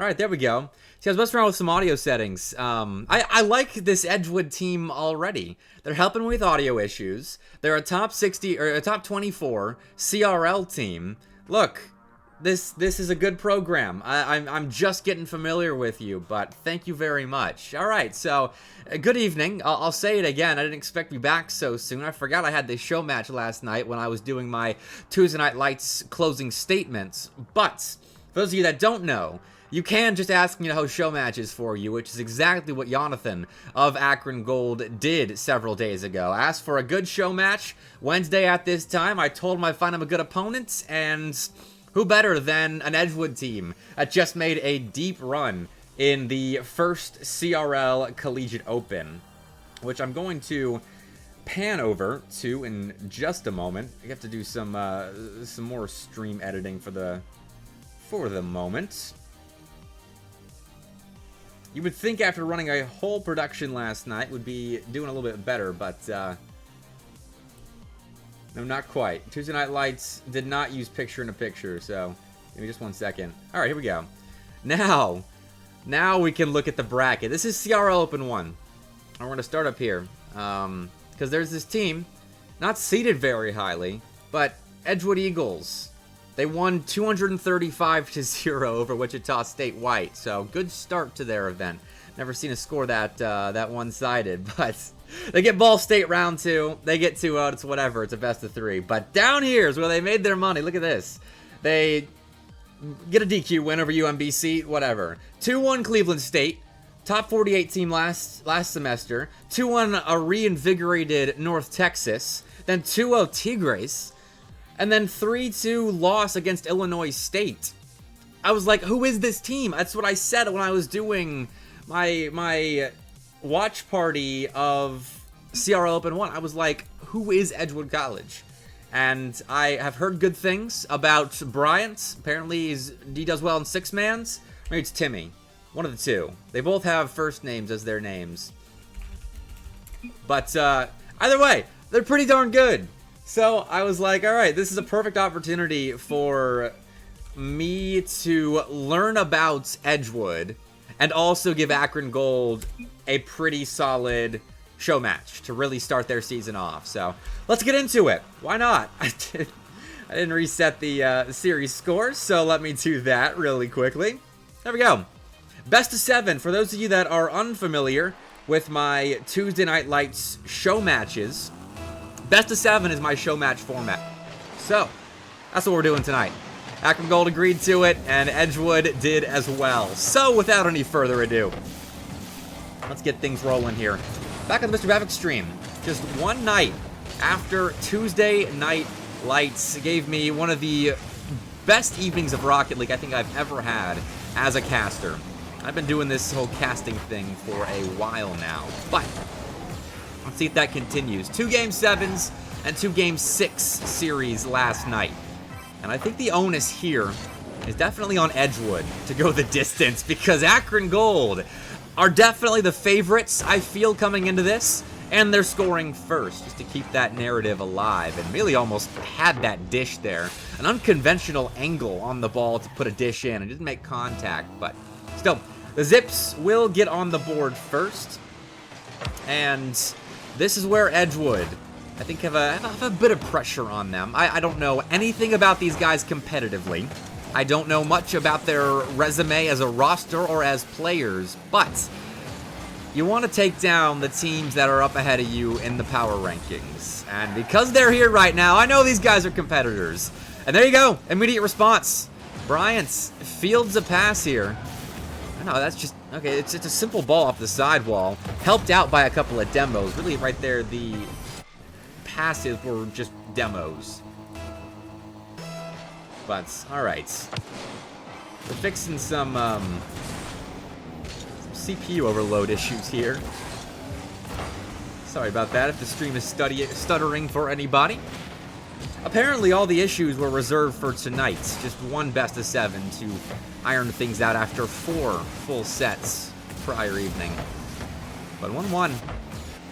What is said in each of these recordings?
All right, there we go. See, I was messing around with some audio settings. I like this Edgewood team already. They're helping with audio issues. They're a top 60 or a top 24 CRL team. Look, this is a good program. I'm just getting familiar with you, but thank you very much. All right, so good evening. I'll say it again. I didn't expect to be back so soon. I forgot I had this show match last night when I was doing my Tuesday Night Lights closing statements. But for those of you that don't know, you can just ask me to host show matches for you, which is exactly what Jonathan of Akron Gold did several days ago. Asked for a good show match Wednesday at this time. I told him I'd find him a good opponent, and who better than an Edgewood team that just made a deep run in the first CRL Collegiate Open, which I'm going to pan over to in just a moment. I have to do some more stream editing for the moment. You would think after running a whole production last night would be doing a little bit better, but no, not quite. Tuesday Night Lights did not use picture-in-a-picture, so give me just 1 second. All right, here we go. Now we can look at the bracket. This is CRL Open 1. And we're going to start up here because there's this team, not seeded very highly, but Edgewood Eagles. They won 235-0 over Wichita State White, so good start to their event. Never seen a score that one-sided, but they get Ball State round 2. They get 2-0. It's whatever. It's a best of 3. But down here is where they made their money. Look at this. They get a DQ win over UMBC. Whatever. 2-1 Cleveland State. Top 48 team last semester. 2-1 a reinvigorated North Texas. Then 2-0 Tigres. And then 3-2 loss against Illinois State. I was like, who is this team? That's what I said when I was doing my watch party of CRL Open 1. I was like, who is Edgewood College? And I have heard good things about Bryant. Apparently he does well in six-mans. Maybe it's Timmy. One of the two. They both have first names as their names. But either way, they're pretty darn good. So I was like, all right, this is a perfect opportunity for me to learn about Edgewood and also give Akron Gold a pretty solid show match to really start their season off. So let's get into it. Why not? I didn't reset the series scores, so let me do that really quickly. There we go. Best of 7. For those of you that are unfamiliar with my Tuesday Night Lights show matches, Best of 7 is my show match format. So, that's what we're doing tonight. Akron Gold agreed to it, and Edgewood did as well. So, without any further ado, let's get things rolling here. Back on the MrBepic stream, just one night after Tuesday Night Lights gave me one of the best evenings of Rocket League I think I've ever had as a caster. I've been doing this whole casting thing for a while now, but let's see if that continues. 2 Game 7s and 2 Game 6 series last night. And I think the onus here is definitely on Edgewood to go the distance because Akron Gold are definitely the favorites, I feel, coming into this. And they're scoring first just to keep that narrative alive. And Mealy almost had that dish there. An unconventional angle on the ball to put a dish in. It didn't make contact, but still, the Zips will get on the board first. And this is where Edgewood, I think, have a bit of pressure on them. I don't know anything about these guys competitively. I don't know much about their resume as a roster or as players, but you want to take down the teams that are up ahead of you in the power rankings. And because they're here right now, I know these guys are competitors. And there you go, immediate response. Bryant fields a pass here. No, that's just, okay, it's a simple ball off the sidewall. Helped out by a couple of demos. Really, right there, the passes were just demos. But, alright. We're fixing some CPU overload issues here. Sorry about that if the stream is stuttering for anybody. Apparently, all the issues were reserved for tonight. Just one best of 7 to iron things out after 4 full sets prior evening. But 1-1.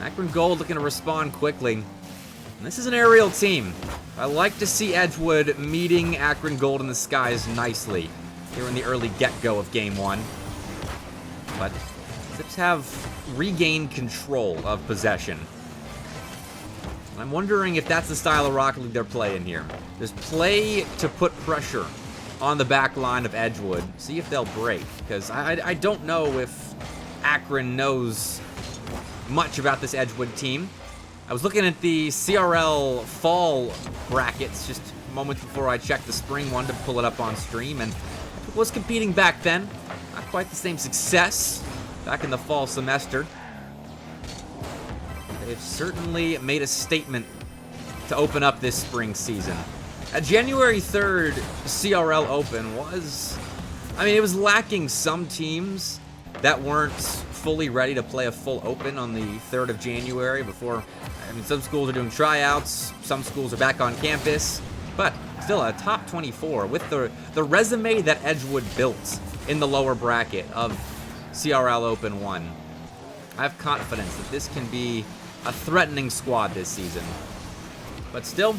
Akron Gold looking to respond quickly. And this is an aerial team. I like to see Edgewood meeting Akron Gold in the skies nicely. here in the early get-go of Game 1. But Zips have regained control of possession. I'm wondering if that's the style of Rocket League they're playing here. Just play to put pressure on the back line of Edgewood. See if they'll break. Because I don't know if Akron knows much about this Edgewood team. I was looking at the CRL fall brackets just moments before I checked the spring one to pull it up on stream, and it was competing back then. Not quite the same success back in the fall semester. They've certainly made a statement to open up this spring season. At January 3rd, CRL Open was, I mean, it was lacking some teams that weren't fully ready to play a full Open on the 3rd of January before, I mean, some schools are doing tryouts, some schools are back on campus, but still a top 24 with the resume that Edgewood built in the lower bracket of CRL Open 1. I have confidence that this can be a threatening squad this season. But still,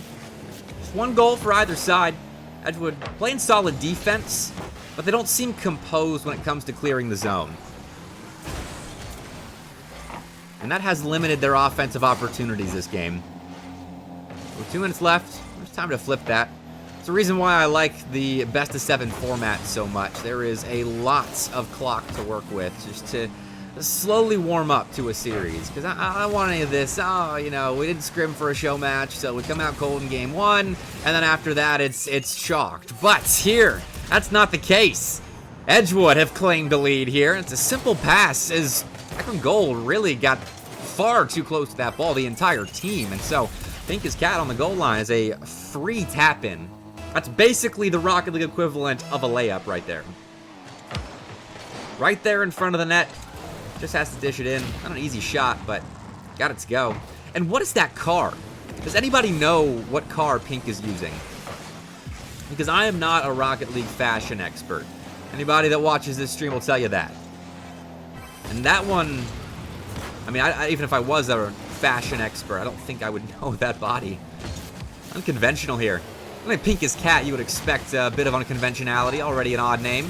just one goal for either side. Edgewood playing solid defense, but they don't seem composed when it comes to clearing the zone. And that has limited their offensive opportunities this game. With 2 minutes left, there's time to flip that. It's the reason why I like the best-of-7 format so much. There is a lot of clock to work with just to slowly warm up to a series. Because I don't want any of this, oh, you know, we didn't scrim for a show match, so we come out cold in game 1, and then after that, it's chalked. But here, that's not the case. Edgewood have claimed a lead here. It's a simple pass as Akron Gold really got far too close to that ball, the entire team. And so, Pink as Cat on the goal line is a free tap-in. That's basically the Rocket League equivalent of a layup right there. Right there in front of the net. Just has to dish it in. Not an easy shot, but got it to go. And what is that car? Does anybody know what car Pink is using? Because I am not a Rocket League fashion expert. Anybody that watches this stream will tell you that. And that one, I mean, even if I was a fashion expert, I don't think I would know that body. Unconventional here. I mean, Pink as Cat, you would expect a bit of unconventionality. Already an odd name.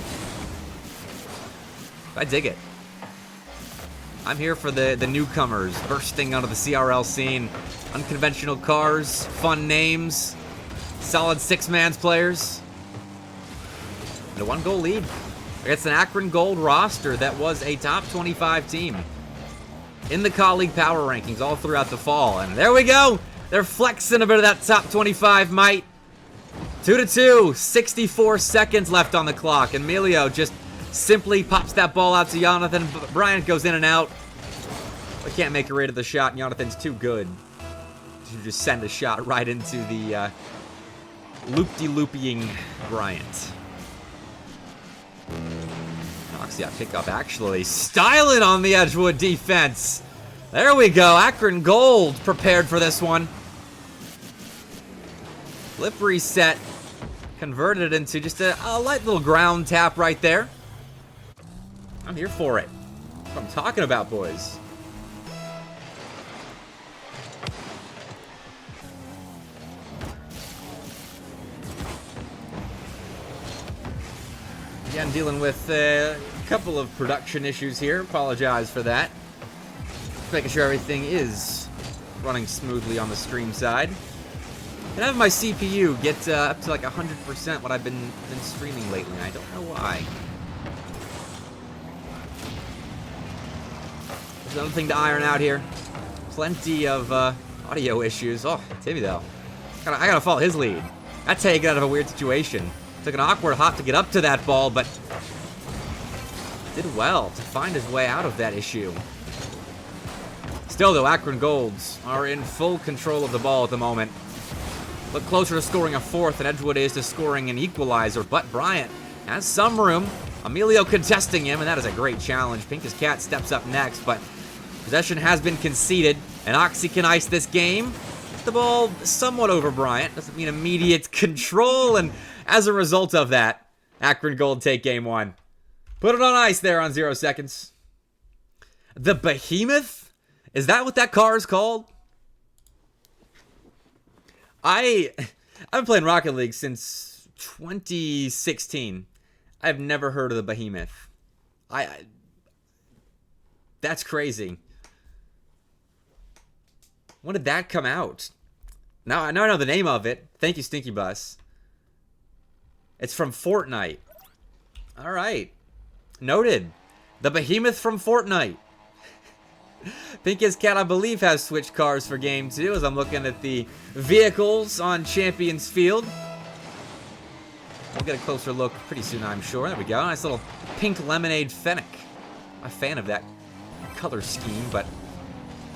But I dig it. I'm here for the newcomers bursting onto the CRL scene. Unconventional cars, fun names, solid six-man players. And a one-goal lead against an Akron Gold roster that was a top 25 team in the colleague power rankings all throughout the fall. And there we go. They're flexing a bit of that top 25 might. 2-2, 64 seconds left on the clock. And Emilio just simply pops that ball out to Jonathan. Bryant goes in and out. But can't make a rate of the shot. Jonathan's too good to just send a shot right into the loop-de-looping Bryant. Noxia pick up actually. Styling on the Edgewood defense. There we go. Akron Gold prepared for this one. Flip reset. Converted it into just a light little ground tap right there. I'm here for it. That's what I'm talking about, boys. Again, dealing with a couple of production issues here. Apologize for that. Just making sure everything is running smoothly on the stream side. And have my CPU get up to like 100% what I've been streaming lately. I don't know why. There's another thing to iron out here. Plenty of audio issues. Oh, Timmy though. I gotta follow his lead. That's how you get out of a weird situation. Took an awkward hop to get up to that ball, but did well to find his way out of that issue. Still though, Akron Golds are in full control of the ball at the moment. Look closer to scoring a fourth than Edgewood is to scoring an equalizer, but Bryant has some room. Emilio contesting him, and that is a great challenge. Pink as Cat steps up next, but possession has been conceded, and Oxy can ice this game. The ball somewhat over Bryant. Doesn't mean immediate control, and as a result of that, Akron Gold take game 1. Put it on ice there on 0 seconds. The Behemoth? Is that what that car is called? I've been playing Rocket League since 2016. I've never heard of the Behemoth. That's crazy. When did that come out? Now I know the name of it. Thank you, Stinky Bus. It's from Fortnite. All right. Noted. The Behemoth from Fortnite. Pinkus Cat, I believe, has switched cars for Game 2 as I'm looking at the vehicles on Champions Field. We'll get a closer look pretty soon, I'm sure. There we go. Nice little pink lemonade Fennec. I'm a fan of that color scheme, but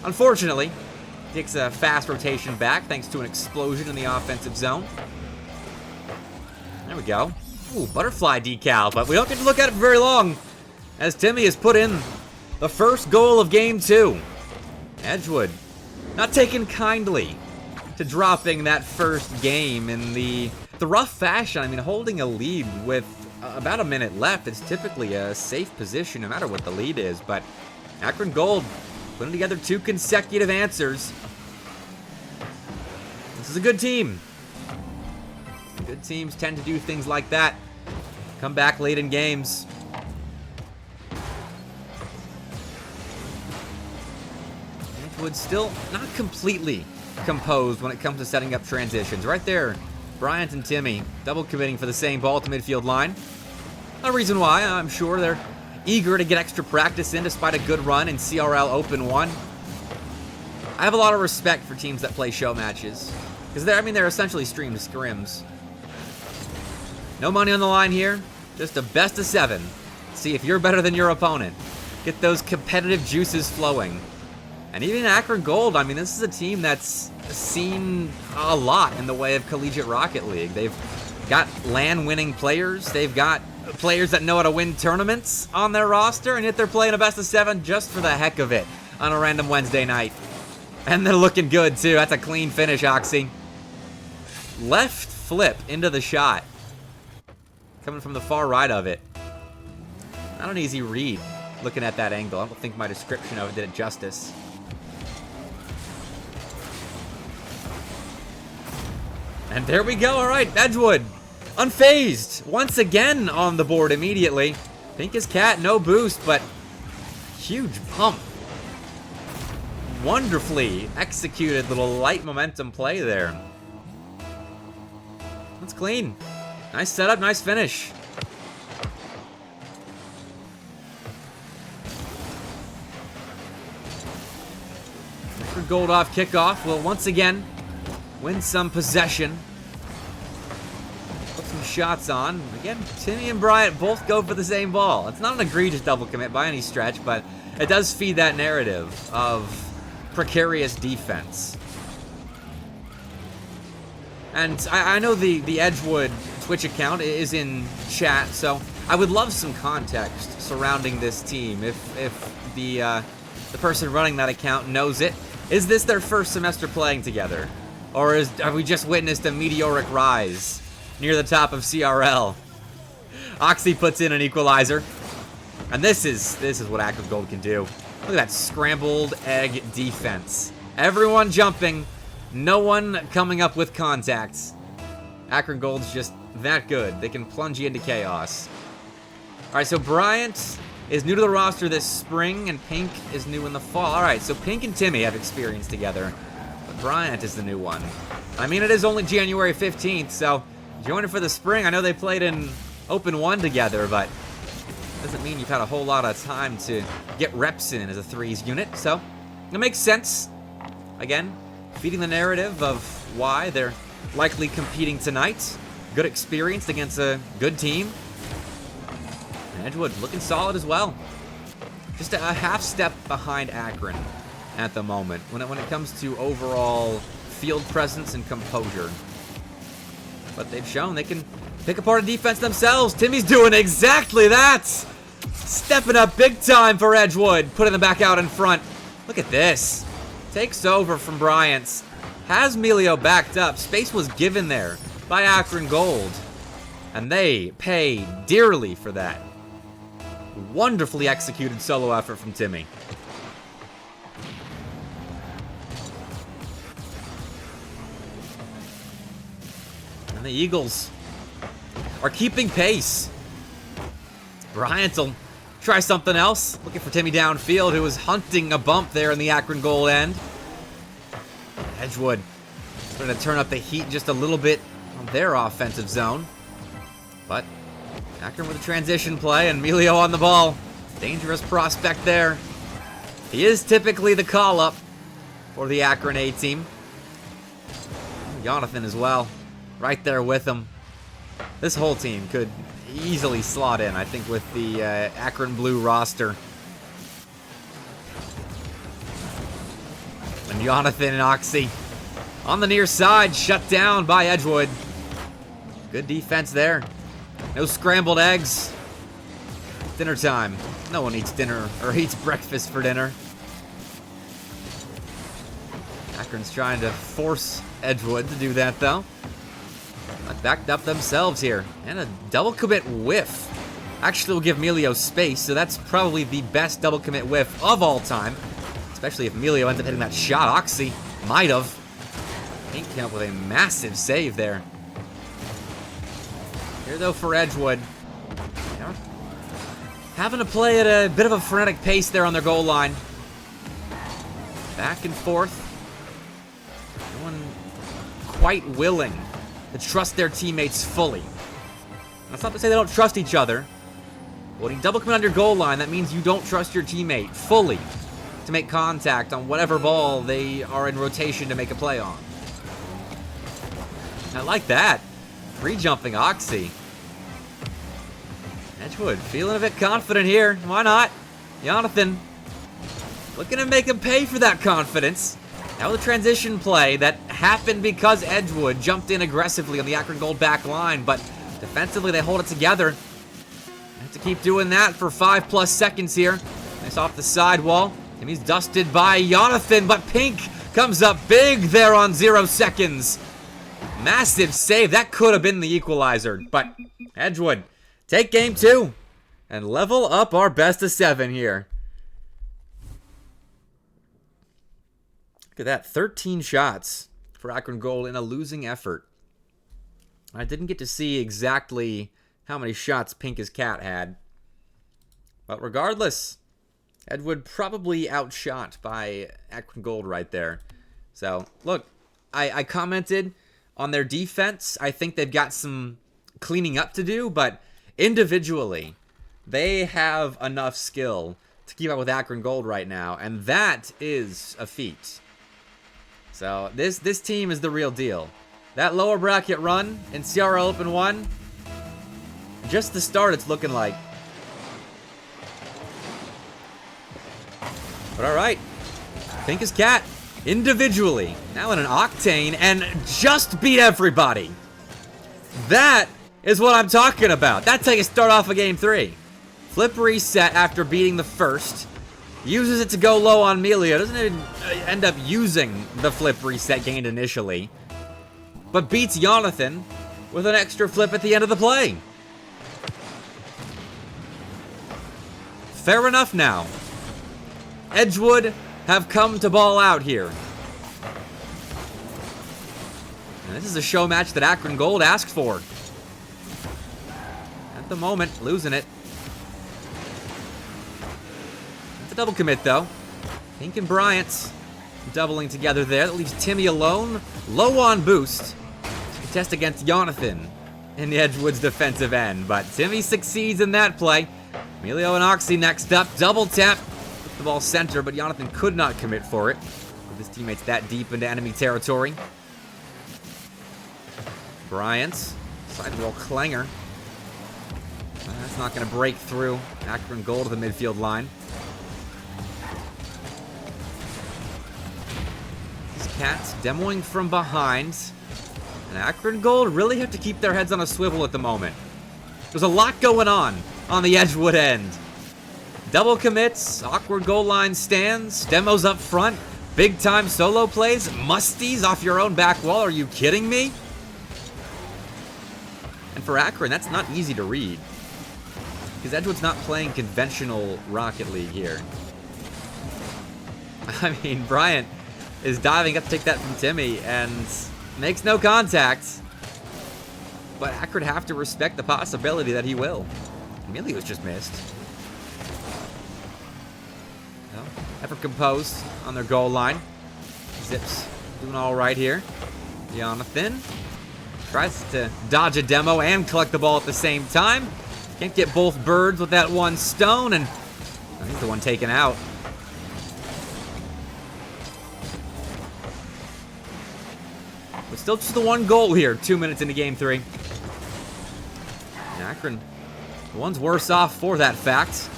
unfortunately, takes a fast rotation back thanks to an explosion in the offensive zone. There we go. Ooh, butterfly decal, but we don't get to look at it for very long as Timmy has put in the first goal of Game 2. Edgewood not taking kindly to dropping that first game in the rough fashion. I mean, holding a lead with about a minute left, it's typically a safe position no matter what the lead is, but Akron Gold putting together 2 consecutive answers. This is a good team. Good teams tend to do things like that. Come back late in games. Edgewood still not completely composed when it comes to setting up transitions. Right there, Bryant and Timmy double committing for the same ball to midfield line. A reason why, I'm sure they're eager to get extra practice in despite a good run in CRL Open 1. I have a lot of respect for teams that play show matches because they're essentially streamed scrims. No money on the line here, just a best of 7. See if you're better than your opponent. Get those competitive juices flowing. And even Akron Gold, I mean, this is a team that's seen a lot in the way of Collegiate Rocket League. They've got LAN-winning players. They've got players that know how to win tournaments on their roster, and yet they're playing a best of 7 just for the heck of it on a random Wednesday night. And they're looking good, too. That's a clean finish, Oxy. Left flip into the shot. Coming from the far right of it. Not an easy read looking at that angle. I don't think my description of it did it justice. And there we go. All right, Edgewood unfazed once again on the board immediately. Pink as cat, no boost, but huge pump. Wonderfully executed little light momentum play there. That's clean. Nice setup, nice finish. Akron Gold off kickoff will once again win some possession. Put some shots on. Again, Timmy and Bryant both go for the same ball. It's not an egregious double commit by any stretch, but it does feed that narrative of precarious defense. And I know the Edgewood Twitch account is in chat, so I would love some context surrounding this team. If the person running that account knows it, is this their first semester playing together, or have we just witnessed a meteoric rise near the top of CRL? Oxy puts in an equalizer, and this is what Akron Gold can do. Look at that scrambled egg defense. Everyone jumping, no one coming up with contacts. Akron Gold's just that good. They can plunge you into chaos. All right, so Bryant is new to the roster this spring, and Pink is new in the fall. All right, so Pink and Timmy have experience together, but Bryant is the new one. I mean, it is only January 15th, so join it for the spring. I know they played in Open 1 together, but doesn't mean you've had a whole lot of time to get reps in as a threes unit, so it makes sense. Again, feeding the narrative of why they're likely competing tonight. Good experience against a good team. And Edgewood looking solid as well. Just a half step behind Akron at the moment when it comes to overall field presence and composure. But they've shown they can pick apart a defense themselves. Timmy's doing exactly that. Stepping up big time for Edgewood. Putting them back out in front. Look at this. Takes over from Bryant's. Has Melio backed up. Space was given there by Akron Gold. And they pay dearly for that. Wonderfully executed solo effort from Timmy. And the Eagles are keeping pace. Bryant will try something else. Looking for Timmy downfield, who was hunting a bump there in the Akron Gold end. Edgewood trying to turn up the heat just a little bit on their offensive zone. But Akron with a transition play, and Emilio on the ball. Dangerous prospect there. He is typically the call-up for the Akron A team. Jonathan as well, right there with him. This whole team could easily slot in, I think, with the Akron Blue roster. And Jonathan and Oxy on the near side, shut down by Edgewood. Good defense there. No scrambled eggs. Dinner time. No one eats dinner or eats breakfast for dinner. Akron's trying to force Edgewood to do that, though. Backed up themselves here. And a double commit whiff. Actually will give Emilio space, so that's probably the best double commit whiff of all time. Especially if Emilio ends up hitting that shot. Oxy might have. Pink came up with a massive save there. Here, though, for Edgewood. Yeah. Having to play at a bit of a frenetic pace there on their goal line. Back and forth. No one quite willing to trust their teammates fully. That's not to say they don't trust each other. But when you double commit on your goal line, that means you don't trust your teammate fully to make contact on whatever ball they are in rotation to make a play on. I like that. Free jumping Oxy. Edgewood feeling a bit confident here. Why not? Jonathan looking to make him pay for that confidence. Now with a transition play that happened because Edgewood jumped in aggressively on the Akron Gold back line, but defensively they hold it together. Have to keep doing that for 5+ seconds here. Nice off the sidewall. Timmy's dusted by Jonathan, but Pink comes up big there on 0 seconds. Massive save. That could have been the equalizer, but Edgewood take game 2 and level up our best of 7 here. Look at that, 13 shots for Akron Gold in a losing effort. I didn't get to see exactly how many shots Pink as Cat had. But regardless, Edgewood probably outshot by Akron Gold right there. So, look, I commented on their defense. I think they've got some cleaning up to do, but individually, they have enough skill to keep up with Akron Gold right now, and that is a feat. So this team is the real deal. That lower bracket run in CRL Open 1, just the start it's looking like. But alright, Pink as Cat, individually, now in an octane, and just beat everybody. That is what I'm talking about. That's how you start off a game 3. Flip reset after beating the first. Uses it to go low on Emilio. Doesn't even end up using the flip reset gained initially. But beats Jonathan with an extra flip at the end of the play. Fair enough now. Edgewood have come to ball out here. And this is a show match that Akron Gold asked for. At the moment, losing it. It's a double commit, though. Pink and Bryant doubling together there. That leaves Timmy alone, low on boost, to contest against Jonathan in the Edgewood's defensive end. But Timmy succeeds in that play. Emilio and Oxy next up. Double tap. Put the ball center, but Jonathan could not commit for it, with his teammates that deep into enemy territory. Bryant, sidewall clanger. That's not going to break through. Akron Gold to the midfield line. These Cats demoing from behind. And Akron Gold really have to keep their heads on a swivel at the moment. There's a lot going on the Edgewood end. Double commits, awkward goal line stands, demos up front, big time solo plays, musties off your own back wall. Are you kidding me? And for Akron, that's not easy to read, because Edgewood's not playing conventional Rocket League here. I mean, Bryant is diving up to take that from Timmy and makes no contact. But Akron have to respect the possibility that he will. Emilio's just missed. Well, effort composed on their goal line. Zips doing all right here. Jonathan tries to dodge a demo and collect the ball at the same time. Can't get both birds with that one stone, and he's the one taken out. But still just the one goal here, 2 minutes into game 3. And Akron, the one's worse off for that fact.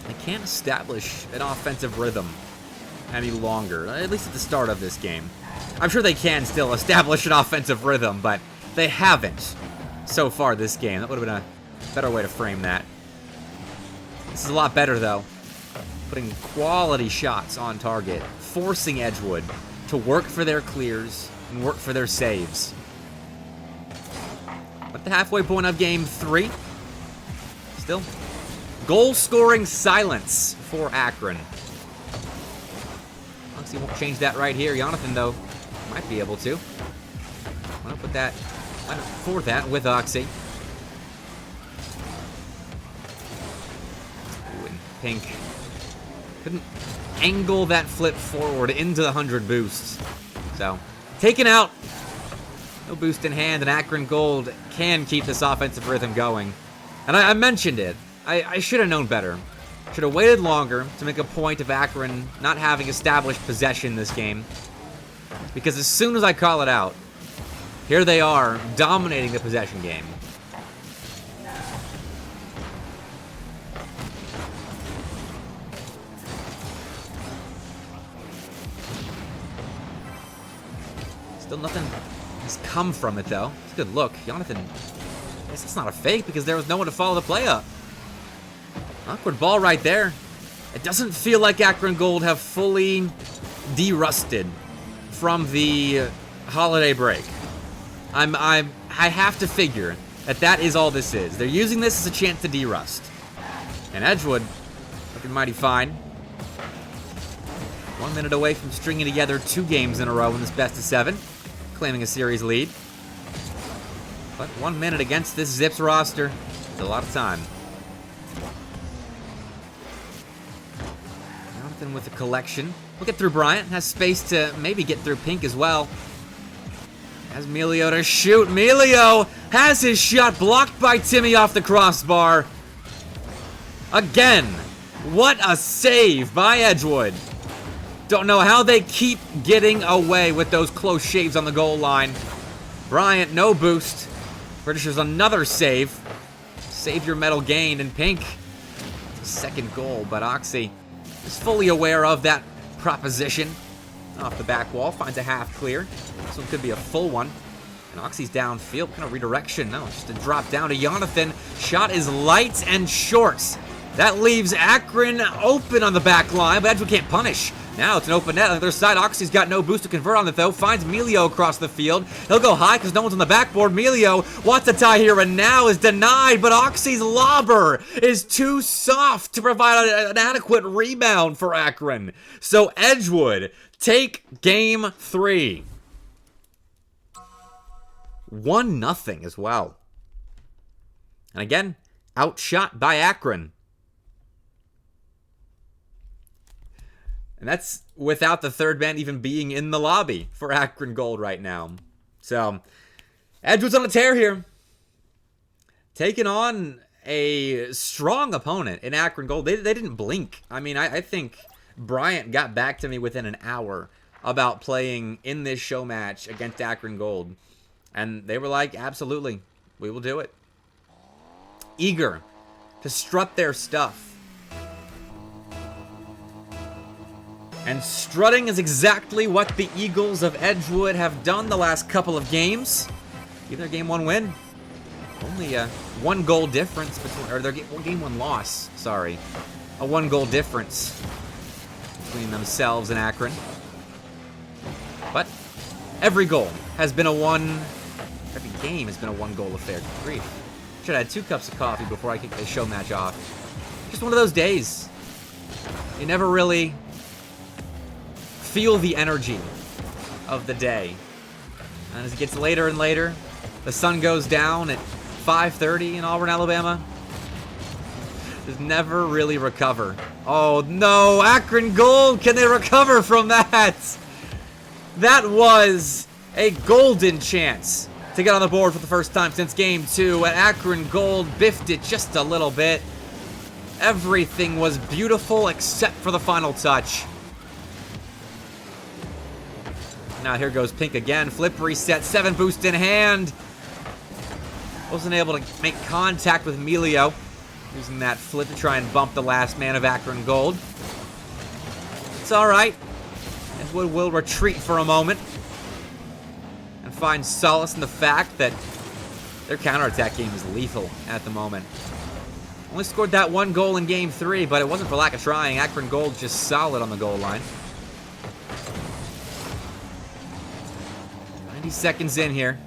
They can't establish an offensive rhythm any longer, at least at the start of this game. I'm sure they can still establish an offensive rhythm, but they haven't so far this game. That would have been a better way to frame that. This is a lot better, though. Putting quality shots on target, forcing Edgewood to work for their clears and work for their saves. At the halfway point of game 3, still goal-scoring silence for Akron. He won't change that right here. Jonathan, though, might be able to. Want to put that for that with Oxy. Ooh, and Pink couldn't angle that flip forward into the 100 boost. So, taken out. No boost in hand, and Akron Gold can keep this offensive rhythm going. And I mentioned it. I should have known better. Should have waited longer to make a point of Akron not having established possession this game. Because as soon as I call it out, here they are dominating the possession game. Still nothing has come from it, though. It's a good look. Jonathan, I guess it's not a fake because there was no one to follow the play up. Awkward ball right there. It doesn't feel like Akron Gold have fully de-rusted from the holiday break. I have to figure that is all this is. They're using this as a chance to de-rust. And Edgewood looking mighty fine. 1 minute away from stringing together 2 games in a row in this best of 7, claiming a series lead. But 1 minute against this Zips roster is a lot of time. With the collection. We'll get through Bryant. Has space to maybe get through Pink as well. Has Melio to shoot. Melio has his shot blocked by Timmy off the crossbar. Again. What a save by Edgewood. Don't know how they keep getting away with those close shaves on the goal line. Bryant, no boost. Britishers another save. Save your medal gained. And Pink, second goal, but Oxy is fully aware of that proposition. Off the back wall, finds a half clear. This one could be a full one. And Oxy's downfield, kind of redirection. No, just a drop down to Jonathan. Shot is light and short. That leaves Akron open on the back line, but Edgewood can't punish. Now it's an open net on the other side. Oxy's got no boost to convert on it, though. Finds Melio across the field. He'll go high because no one's on the backboard. Melio wants to tie here and now is denied, but Oxy's lobber is too soft to provide an adequate rebound for Akron. So Edgewood take game 3. 1-0 as well. And again, outshot by Akron. And that's without the third man even being in the lobby for Akron Gold right now. So, Edgewood's on a tear here. Taking on a strong opponent in Akron Gold. They didn't blink. I mean, I think Bryant got back to me within an hour about playing in this show match against Akron Gold. And they were like, absolutely, we will do it. Eager to strut their stuff. And strutting is exactly what the Eagles of Edgewood have done the last couple of games. Give their game 1 win. Only a 1 goal difference between, or their game 1 loss, sorry. A 1 goal difference between themselves and Akron. But every goal has been every game has been a 1 goal affair. Good grief. Should have had 2 cups of coffee before I kicked the show match off. Just one of those days. You never really feel the energy of the day. And as it gets later and later, the sun goes down at 5:30 in Auburn, Alabama. Just never really recover. Oh no, Akron Gold, can they recover from that? That was a golden chance to get on the board for the first time since game 2, and Akron Gold biffed it just a little bit. Everything was beautiful except for the final touch. Now here goes Pink again. Flip reset, 7 boost in hand. Wasn't able to make contact with Emilio. Using that flip to try and bump the last man of Akron Gold. It's alright. Edgewood will retreat for a moment. And find solace in the fact that their counterattack game is lethal at the moment. Only scored that 1 goal in game 3, but it wasn't for lack of trying. Akron Gold just solid on the goal line. 90 seconds in here.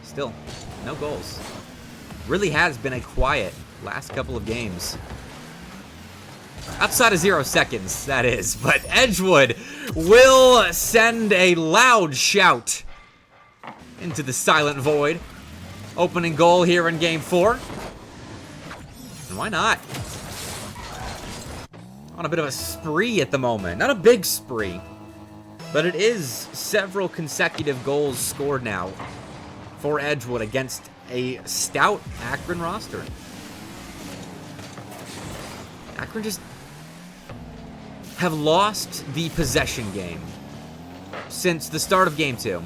Still, no goals. Really has been a quiet last couple of games. Outside of 0 seconds, that is. But Edgewood will send a loud shout into the silent void. Opening goal here in game 4. And why not? On a bit of a spree at the moment. Not a big spree, but it is several consecutive goals scored now for Edgewood against a stout Akron roster. Akron just have lost the possession game since the start of game 2.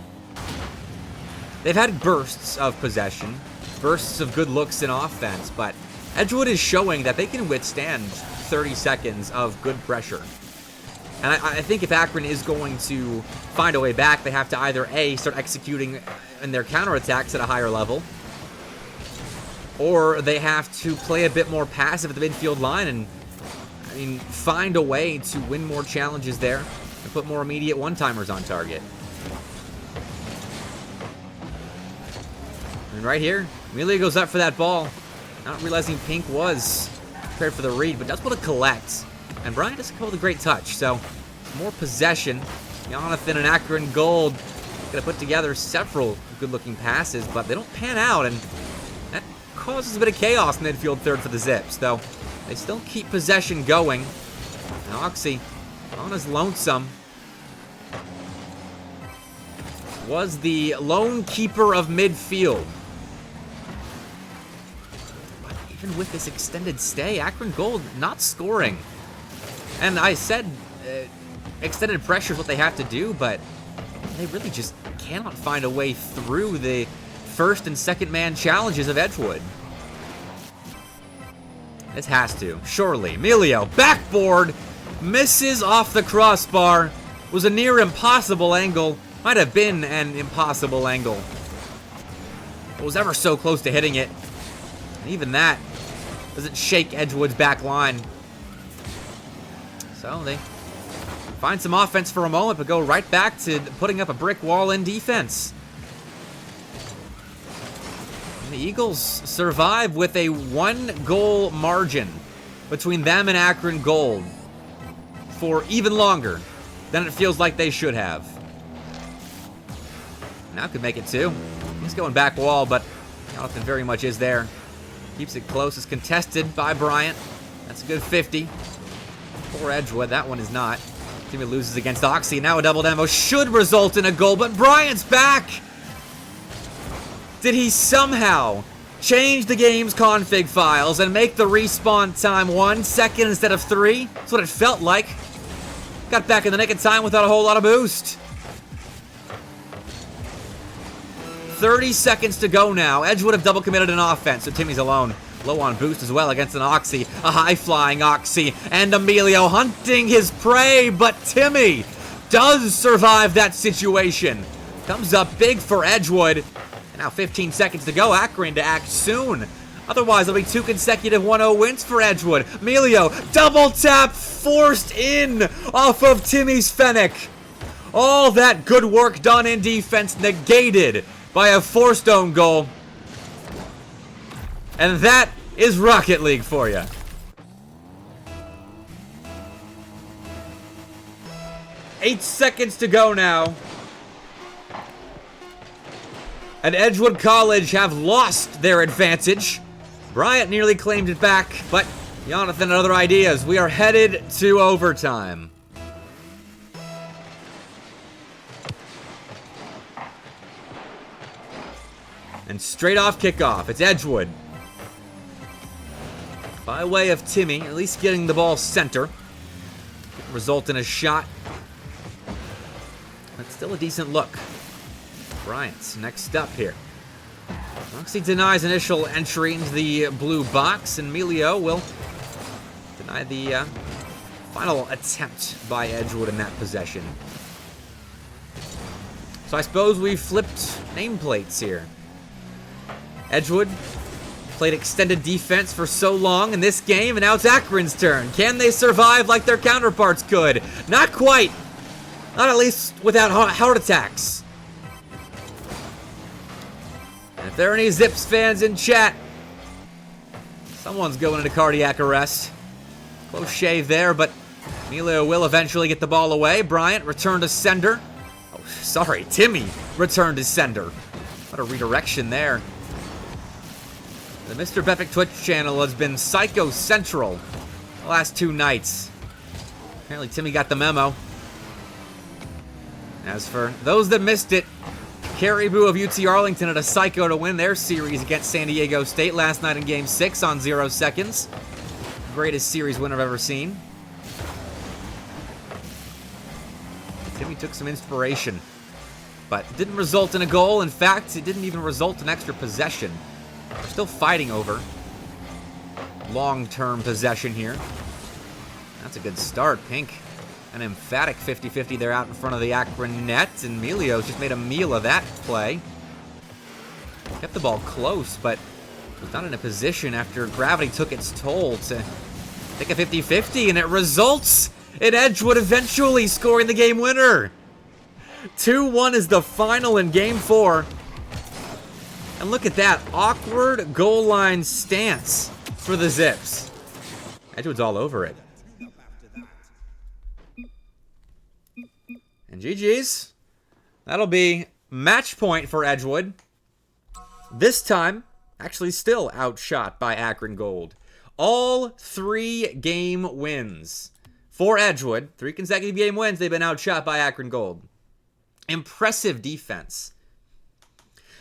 They've had bursts of possession, bursts of good looks in offense, but Edgewood is showing that they can withstand 30 seconds of good pressure. And I think if Akron is going to find a way back, they have to either A, start executing in their counterattacks at a higher level, or they have to play a bit more passive at the midfield line and, I mean, find a way to win more challenges there and put more immediate one-timers on target. And right here, Emilio goes up for that ball, not realizing Pink was prepared for the read, but does want to collect. And Bryant doesn't come with a great touch, so more possession. Jonathan and Akron Gold going to put together several good-looking passes, but they don't pan out, and that causes a bit of chaos in midfield third for the Zips, though they still keep possession going. And Oxy, on his lonesome, was the lone keeper of midfield. But even with this extended stay, Akron Gold not scoring. And I said extended pressure is what they have to do, but they really just cannot find a way through the first and second man challenges of Edgewood. This has to, surely. Emilio, backboard, misses off the crossbar. Was a near impossible angle. Might have been an impossible angle. It was ever so close to hitting it. And even that doesn't shake Edgewood's back line. So they find some offense for a moment, but go right back to putting up a brick wall in defense. And the Eagles survive with a 1-goal margin between them and Akron Gold for even longer than it feels like they should have. Now could make it 2. He's going back wall, but Jonathan very much is there. Keeps it close. It's contested by Bryant. That's a good 50. For Edgewood, that one is not. Timmy loses against Oxy. Now a double demo should result in a goal, but Bryant's back! Did he somehow change the game's config files and make the respawn time 1 second instead of 3? That's what it felt like. Got back in the nick of time without a whole lot of boost. 30 seconds to go now. Edgewood have double committed an offense, so Timmy's alone. Low on boost as well against an Oxy. A high-flying Oxy. And Emilio hunting his prey, but Timmy does survive that situation. Comes up big for Edgewood. And now 15 seconds to go. Akron to act soon. Otherwise, it'll be 2 consecutive 1-0 wins for Edgewood. Emilio, double tap, forced in off of Timmy's Fennec. All that good work done in defense negated by a forced own goal. And that is Rocket League for you. Eight seconds to go now. And Edgewood College have lost their advantage Bryant nearly claimed it back, but Jonathan had other ideas. We are headed to overtime. And straight off kickoff, it's Edgewood. By way of Timmy, at least getting the ball center. Result in a shot. But still a decent look. Bryant's next up here. Roxy denies initial entry into the blue box, and Emilio will deny the final attempt by Edgewood in that possession. So I suppose we flipped nameplates here. Edgewood played extended defense for so long in this game, and now it's Akron's turn. Can they survive like their counterparts could? Not quite. Not at least without heart attacks. And if there are any Zips fans in chat, someone's going into cardiac arrest. Close shave there, but Emilio will eventually get the ball away. Bryant returned to sender. Oh, sorry, Timmy returned to sender. What a redirection there. The MrBepic Twitch channel has been Psycho Central the last 2 nights. Apparently Timmy got the memo. As for those that missed it, Caribou of UT Arlington had a psycho to win their series against San Diego State last night in Game 6 on 0 seconds. Greatest series win I've ever seen. Timmy took some inspiration, but it didn't result in a goal. In fact, it didn't even result in extra possession. We're still fighting over long-term possession here. That's a good start. Pink, an emphatic 50-50 there out in front of the Akron net, and Emilio's just made a meal of that play. Kept the ball close, but was not in a position after gravity took its toll to take a 50-50, and it results in Edgewood eventually scoring the game winner. 2-1 is the final in Game 4. And look at that awkward goal line stance for the Zips. Edgewood's all over it. And GG's. That'll be match point for Edgewood. This time, actually still outshot by Akron Gold. All 3 game wins for Edgewood. 3 consecutive game wins, they've been outshot by Akron Gold. Impressive defense.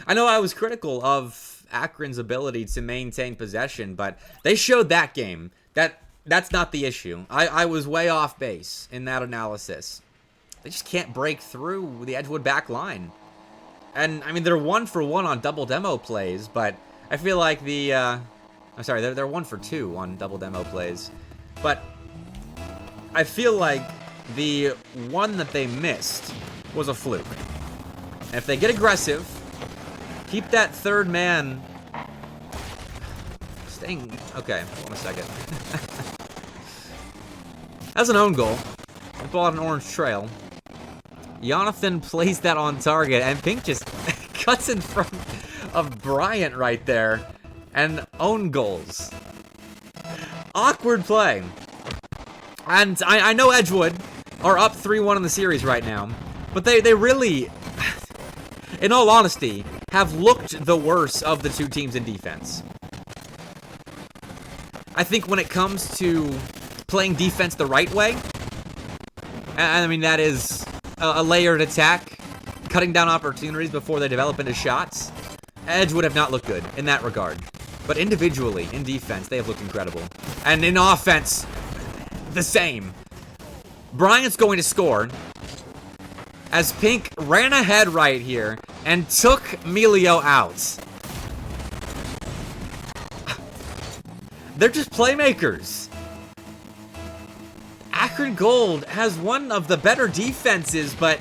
I know I was critical of Akron's ability to maintain possession, but they showed that game. That's not the issue. I was way off base in that analysis. They just can't break through the Edgewood back line. And, I mean, they're 1 for 1 on double demo plays, but I feel like the... I'm sorry, they're 1 for 2 on double demo plays. But I feel like the one that they missed was a fluke. And if they get aggressive, keep that third man staying... Okay, hold on a second. That's an own goal. The ball on an orange trail. Jonathan plays that on target, and Pink just cuts in front of Bryant right there. And own goals. Awkward play. And I know Edgewood are up 3-1 in the series right now, but they really, in all honesty, have looked the worst of the 2 teams in defense. I think when it comes to playing defense the right way, I mean, that is a layered attack, cutting down opportunities before they develop into shots, Edgewood have not looked good in that regard. But individually, in defense, they have looked incredible. And in offense, the same. Bryant's going to score, as Pink ran ahead right here and took Emilio out. They're just playmakers. Akron Gold has one of the better defenses, but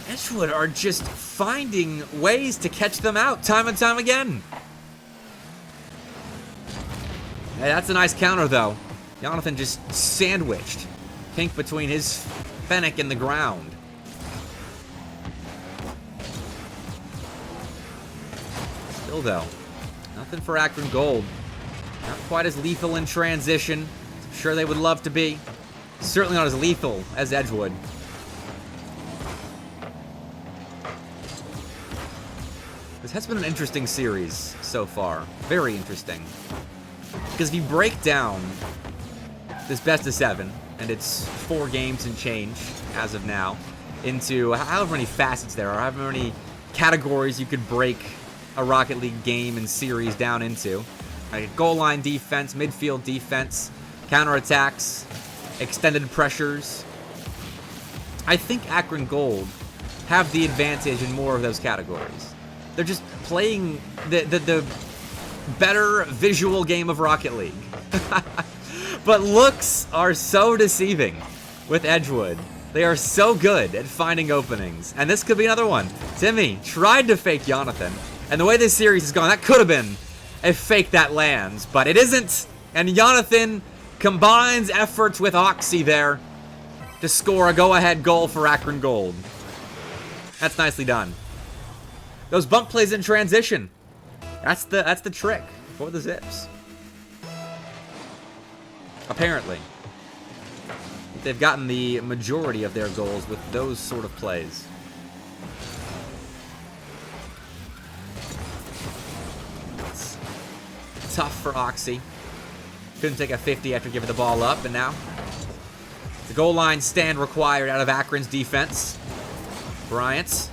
Edgewood are just finding ways to catch them out time and time again. Hey, that's a nice counter, though. Jonathan just sandwiched Pink between his Fennec and the ground. Still, though, nothing for Akron Gold. Not quite as lethal in transition. I'm sure they would love to be. Certainly not as lethal as This has been an interesting series so far. Very interesting. Because if you break down this best of 7, and it's 4 games and change as of now, into however many facets there are, however many categories you could break a Rocket League game and series down into. Like goal line defense, midfield defense, counterattacks, extended pressures. I think Akron Gold have the advantage in more of those categories. They're just playing the better visual game of Rocket League. But looks are so deceiving with Edgewood. They are so good at finding openings. And this could be another one. Timmy tried to fake Jonathan. And the way this series is going, that could have been a fake that lands. But it isn't. And Jonathan combines efforts with Oxy there to score a go-ahead goal for Akron Gold. That's nicely done. Those bump plays in transition. That's the trick for the Zips. Apparently. They've gotten the majority of their goals with those sort of plays. It's tough for Oxy. Couldn't take a 50 after giving the ball up, and now the goal line stand required out of Akron's defense. Bryant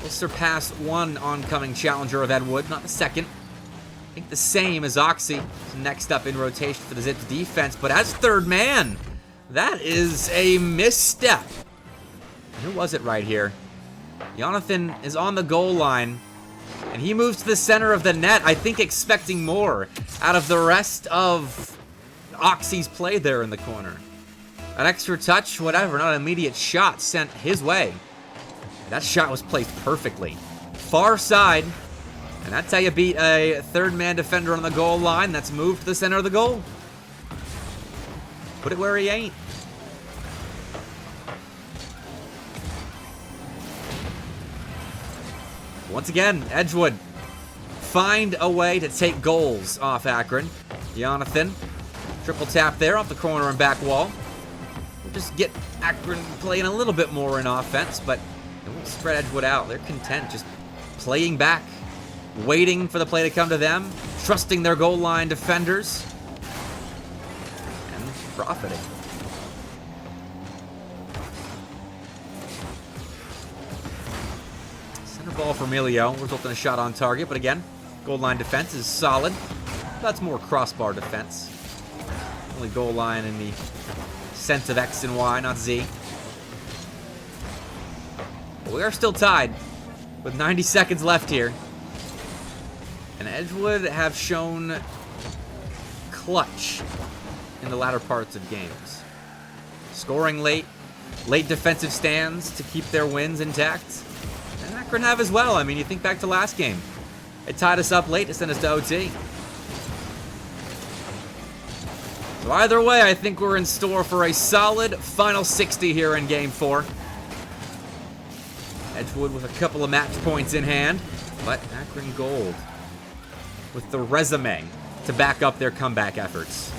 will surpass one oncoming challenger of Edgewood, not the second. I think the same as Oxy. Next up in rotation for the Zips defense, but as third man, that is a misstep. Who was it right here? Jonathan is on the goal line, and he moves to the center of the net, I think expecting more out of the rest of Oxy's play there in the corner. An extra touch, whatever, not an immediate shot sent his way. That shot was placed perfectly. Far side, and that's how you beat a third-man defender on the goal line that's moved to the center of the goal. Put it where he ain't. Once again, Edgewood find a way to take goals off Akron. Jonathan, triple tap there off the corner and back wall. We'll just get Akron playing a little bit more in offense, but they won't spread Edgewood out. They're content just playing back, waiting for the play to come to them, trusting their goal line defenders, and profiting. Center ball for Emilio, resulting in a shot on target, but again, goal line defense is solid. That's more crossbar defense. Only goal line in the sense of X and Y, not Z. But we are still tied with 90 seconds left here. And Edgewood have shown clutch in the latter parts of games. Scoring late defensive stands to keep their wins intact. And Akron have as well. I mean, you think back to last game. It tied us up late to send us to OT. So either way, I think we're in store for a solid final 60 here in Game 4. Edgewood with a couple of match points in hand, but Akron Gold with the resume to back up their comeback efforts.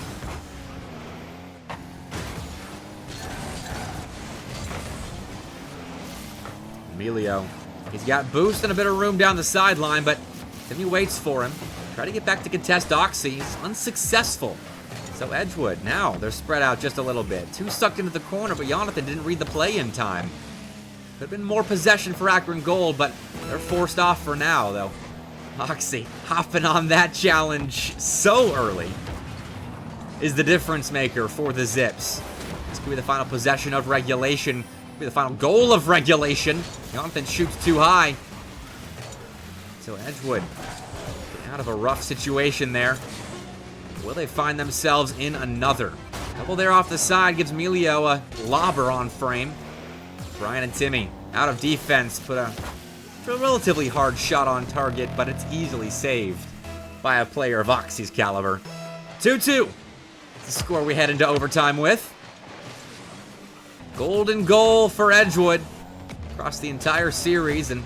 Emilio, he's got boost and a bit of room down the sideline, but Timmy waits for him. Try to get back to contest Oxy. He's unsuccessful. So Edgewood, now they're spread out just a little bit. Two sucked into the corner, but Jonathan didn't read the play in time. Could have been more possession for Akron Gold, but they're forced off for now, though. Oxy hopping on that challenge so early is the difference maker for the Zips. This could be the final possession of regulation. Could be the final goal of regulation. Jonathan shoots too high. So Edgewood out of a rough situation there. Will they find themselves in another? Couple there off the side gives Emilio a lobber on frame. Brian and Timmy out of defense put a relatively hard shot on target, but it's easily saved by a player of Oxy's caliber. 2-2. The score we head into overtime with. Golden goal for Edgewood across the entire series, and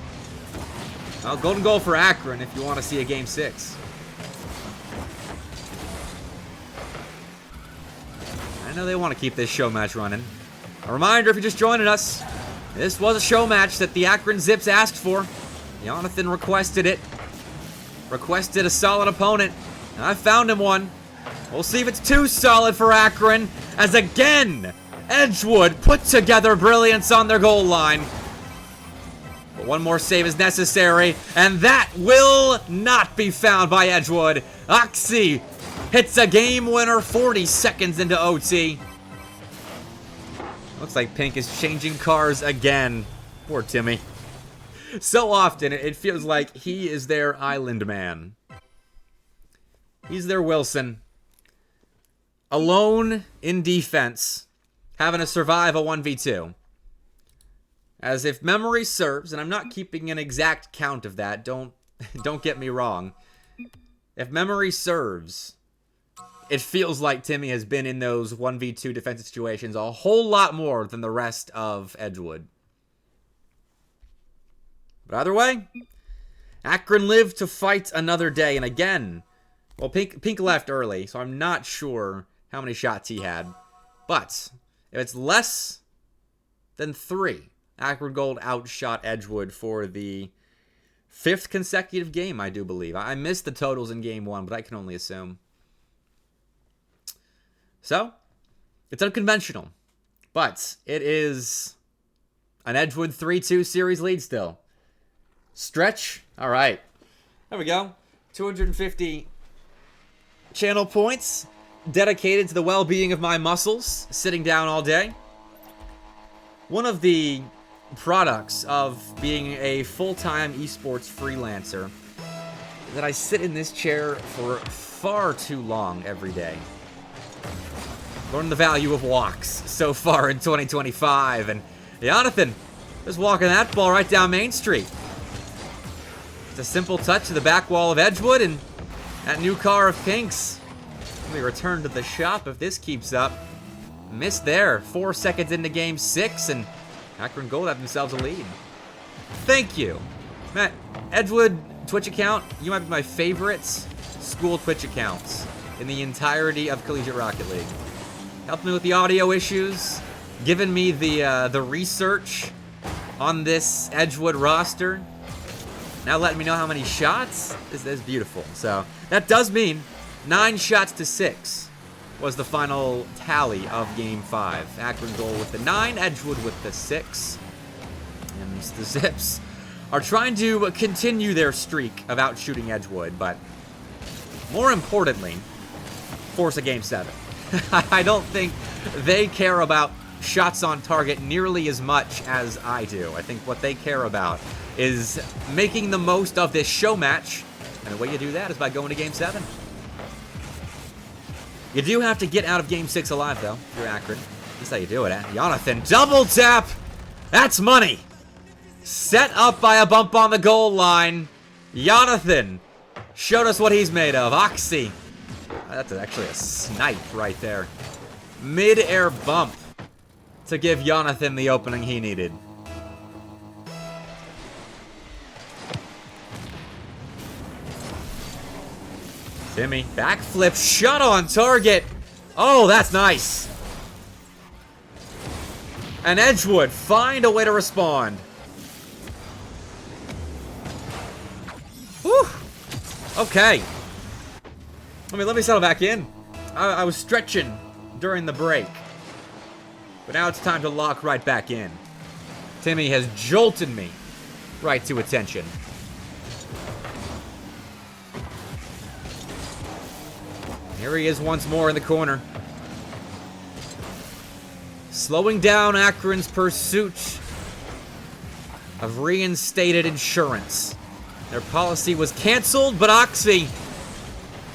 well, golden goal for Akron if you want to see a Game 6. I know they want to keep this show match running. A reminder, if you're just joining us, this was a show match that the Akron Zips asked for. Jonathan requested it. Requested a solid opponent. And I found him one. We'll see if it's too solid for Akron. As again, Edgewood put together brilliance on their goal line. But one more save is necessary. And that will not be found by Edgewood. Oxy hits a game winner 40 seconds into OT. Looks like Pink is changing cars again. Poor Timmy. So often, it feels like he is their island man. He's their Wilson. Alone in defense, having to survive a 1v2. As if memory serves, and I'm not keeping an exact count of that, don't get me wrong. If memory serves, it feels like Timmy has been in those 1v2 defensive situations a whole lot more than the rest of Edgewood. But either way, Akron lived to fight another day, and again, well, Pink left early, so I'm not sure how many shots he had. But if it's less than 3, Akron Gold outshot Edgewood for the 5th consecutive game, I do believe. I missed the totals in game 1, but I can only assume. So, it's unconventional, but it is an Edgewood 3-2 series lead still. Stretch. All right. There we go. 250 channel points dedicated to the well-being of my muscles, sitting down all day. One of the products of being a full-time esports freelancer is that I sit in this chair for far too long every day. Learned the value of walks so far in 2025, and Jonathan just walking that ball right down Main Street. It's a simple touch to the back wall of Edgewood, and that new car of Pink's. We return to the shop if this keeps up. Missed there. 4 seconds into game 6, and Akron Gold have themselves a lead. Thank you. Matt, Edgewood Twitch account, you might be my favorite school Twitch accounts in the entirety of Collegiate Rocket League. Helped me with the audio issues, given me the research on this Edgewood roster. Now letting me know how many shots is beautiful. So that does mean 9 shots to 6 was the final tally of game 5. Akron Gold with the 9, Edgewood with the 6. And the Zips are trying to continue their streak of outshooting Edgewood, but more importantly, force a game 7. I don't think they care about shots on target nearly as much as I do. I think what they care about is making the most of this show match, and the way you do that is by going to game 7. You do have to get out of game 6 alive, though, if you're Akron. That's how you do it, Jonathan, double tap! That's money! Set up by a bump on the goal line. Jonathan showed us what he's made of. Oxy. That's actually a snipe right there. Mid-air bump to give Jonathan the opening he needed. Timmy, backflip, shot on target. Oh, that's nice. And Edgewood find a way to respond. Whew. Okay. Let me settle back in. I was stretching during the break. But now it's time to lock right back in. Timmy has jolted me right to attention. Here he is once more in the corner. Slowing down Akron's pursuit of reinstated insurance. Their policy was canceled, but Oxy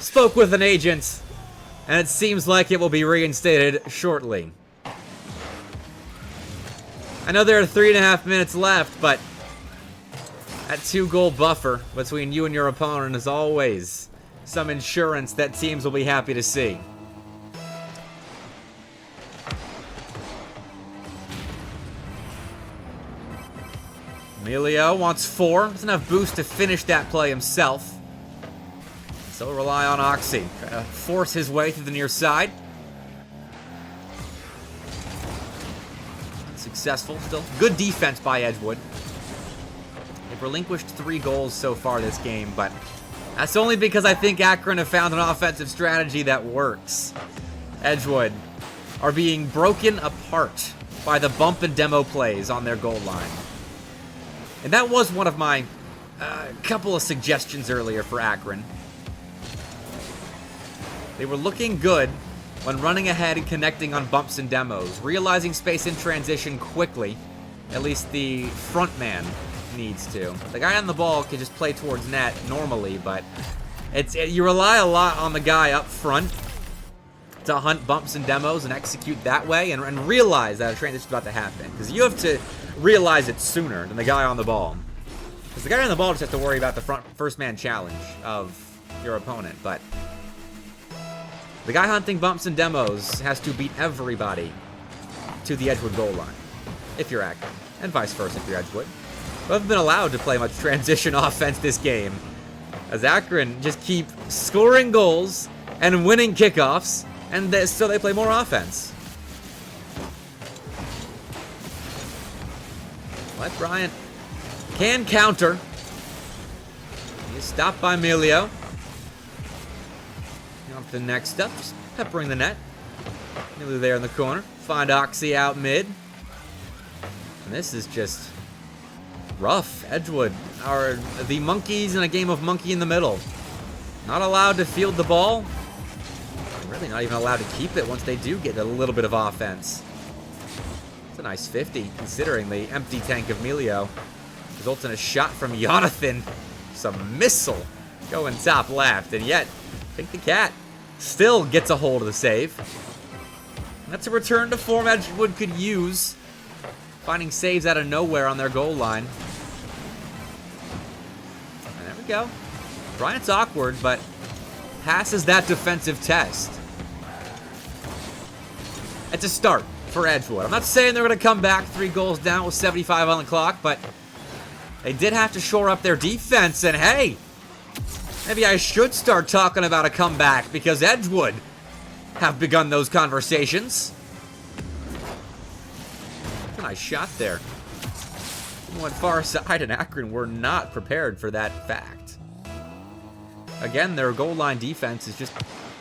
spoke with an agent, and it seems like it will be reinstated shortly. I know there are 3.5 minutes left, but that 2-goal buffer between you and your opponent is always some insurance that teams will be happy to see. Emilio wants 4. Doesn't have boost to finish that play himself. So we'll rely on Oxy. Try to force his way through the near side. Successful still. Good defense by Edgewood. They've relinquished 3 goals so far this game, but that's only because I think Akron have found an offensive strategy that works. Edgewood are being broken apart by the bump and demo plays on their goal line. And that was one of my couple of suggestions earlier for Akron. They were looking good when running ahead and connecting on bumps and demos, realizing space in transition quickly. At least the front man needs to. The guy on the ball can just play towards net normally, but you rely a lot on the guy up front to hunt bumps and demos and execute that way and realize that a transition is about to happen. Because you have to realize it sooner than the guy on the ball. Because the guy on the ball just has to worry about the first man challenge of your opponent, but the guy hunting bumps and demos has to beat everybody to the Edgewood goal line, if you're Akron, and vice versa if you're Edgewood. We haven't been allowed to play much transition offense this game, as Akron just keep scoring goals and winning kickoffs, and so they play more offense. But Bryant can counter. He's stopped by Emilio. On to the next step, just peppering the net. Emilio there in the corner. Find Oxy out mid. And this is just rough. Edgewood are the monkeys in a game of monkey in the middle. Not allowed to field the ball. Really not even allowed to keep it once they do get a little bit of offense. It's a nice 50, considering the empty tank of Emilio results in a shot from Jonathan. Some missile going top left, and yet I think the Cat still gets a hold of the save. That's a return to form Edgewood could use, finding saves out of nowhere on their goal line. And there we go. Bryant's awkward, but passes that defensive test. It's a start for Edgewood. I'm not saying they're going to come back 3 goals down with 75 on the clock, but they did have to shore up their defense, and hey, maybe I should start talking about a comeback because Edgewood have begun those conversations. A nice shot there. Went far side, and Akron were not prepared for that fact. Again, their goal line defense is just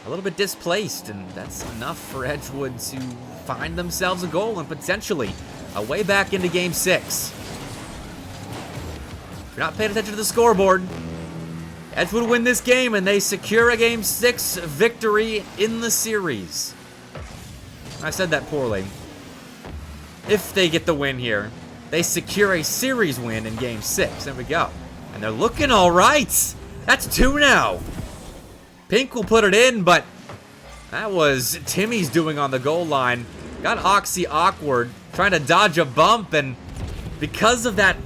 a little bit displaced, and that's enough for Edgewood to find themselves a goal and potentially a way back into Game 6. If you're not paying attention to the scoreboard, Edgewood win this game, and they secure a Game 6 victory in the series. I said that poorly. If they get the win here, they secure a series win in Game 6. There we go. And they're looking all right. That's 2 now. Pink will put it in, but that was Timmy's doing on the goal line. Got Oxy awkward, trying to dodge a bump, and because of that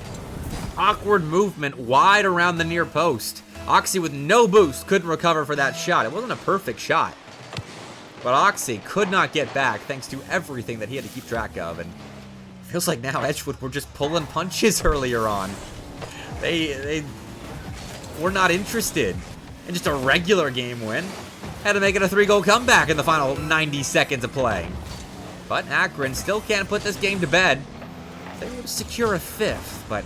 awkward movement wide around the near post, Oxy with no boost couldn't recover for that shot. It wasn't a perfect shot, but Oxy could not get back thanks to everything that he had to keep track of, and it feels like now Edgewood were just pulling punches earlier on. They were not interested in just a regular game win. Had to make it a 3-goal comeback in the final 90 seconds of play. But Akron still can't put this game to bed. They would secure a 5th, but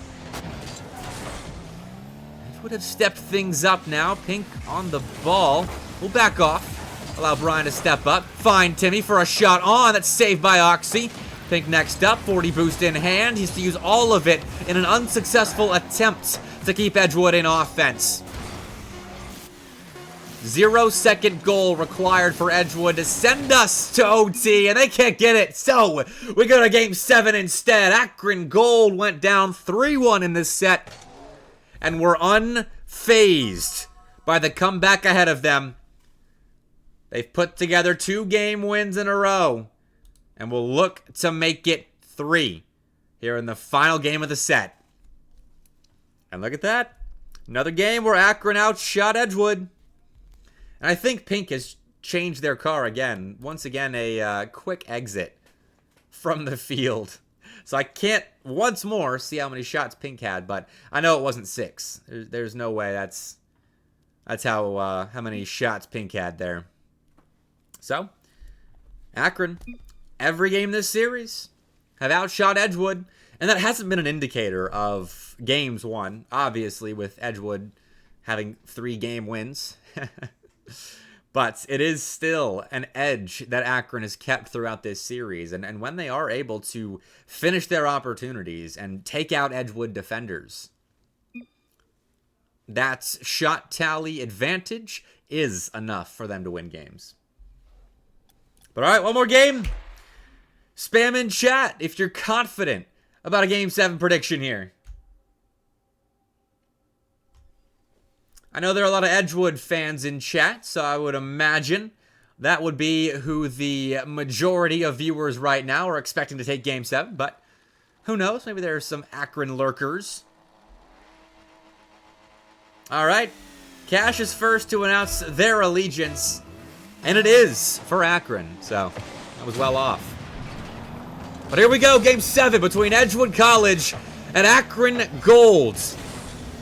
would have stepped things up now. Pink on the ball. We'll back off. Allow Brian to step up. Find Timmy for a shot on. That's saved by Oxy. Pink next up. 40 boost in hand. He's to use all of it in an unsuccessful attempt to keep Edgewood in offense. 0-second goal required for Edgewood to send us to OT, and they can't get it. So we go to Game 7 instead. Akron Gold went down 3-1 in this set, and were unfazed by the comeback ahead of them. They've put together 2 game wins in a row, and will look to make it 3 here in the final game of the set. And look at that. Another game where Akron outshot Edgewood. And I think Pink has changed their car again. Once again, a quick exit from the field. So I can't, once more, see how many shots Pink had, but I know it wasn't 6. There's no way that's how many shots Pink had there. So, Akron, every game this series, have outshot Edgewood, And that hasn't been an indicator of games won, obviously, with Edgewood having 3 game wins. But it is still an edge that Akron has kept throughout this series. And when they are able to finish their opportunities and take out Edgewood defenders, that shot tally advantage is enough for them to win games. But all right, one more game. Spam in chat if you're confident about a Game 7 prediction here. I know there are a lot of Edgewood fans in chat, so I would imagine that would be who the majority of viewers right now are expecting to take Game 7, but who knows? Maybe there are some Akron lurkers. All right, Cash is first to announce their allegiance, and it is for Akron, so that was well off. But here we go, Game 7 between Edgewood College and Akron Gold,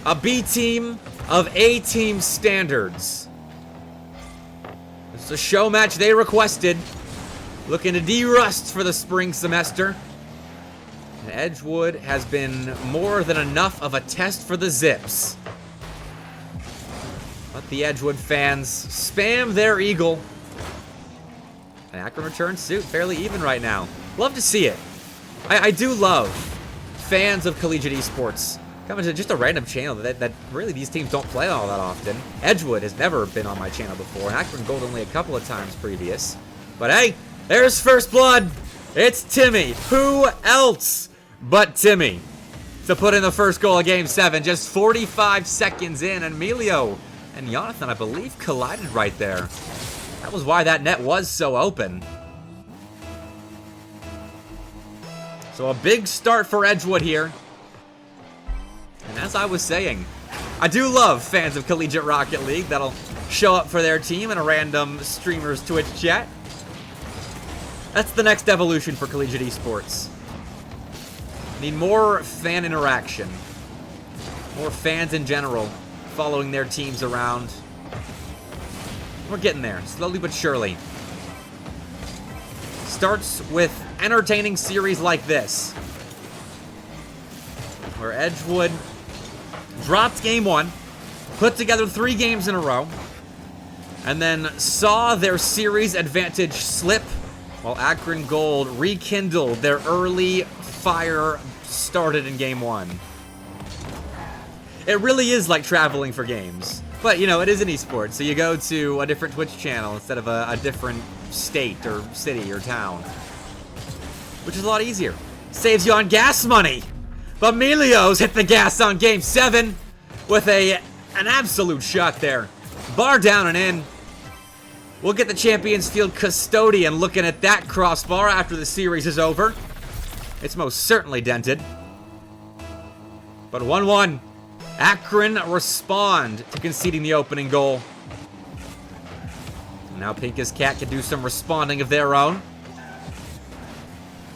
a B team of A-team standards. This is a show match they requested. Looking to de-rust for the spring semester. And Edgewood has been more than enough of a test for the Zips. Let the Edgewood fans spam their eagle. And Akron returns suit, fairly even right now. Love to see it. I do love fans of collegiate esports coming to just a random channel that really these teams don't play all that often. Edgewood has never been on my channel before, and Akron Gold only a couple of times previous. But hey, there's first blood. It's Timmy. Who else but Timmy to put in the first goal of Game 7? Just 45 seconds in, and Emilio and Jonathan, I believe, collided right there. That was why that net was so open. So a big start for Edgewood here. And as I was saying, I do love fans of Collegiate Rocket League that'll show up for their team in a random streamer's Twitch chat. That's the next evolution for collegiate esports. Need more fan interaction. More fans in general following their teams around. We're getting there, slowly but surely. Starts with entertaining series like this, where Edgewood dropped Game 1, put together 3 games in a row, and then saw their series advantage slip while Akron Gold rekindled their early fire started in Game 1. It really is like traveling for games. But, you know, it is an esport, so you go to a different Twitch channel instead of a different state or city or town, which is a lot easier. Saves you on gas money. But Emilio's hit the gas on Game 7 with an absolute shot there. Bar down and in. We'll get the Champions Field custodian looking at that crossbar after the series is over. It's most certainly dented. But 1-1. Akron respond to conceding the opening goal. Now Pinkus Cat can do some responding of their own.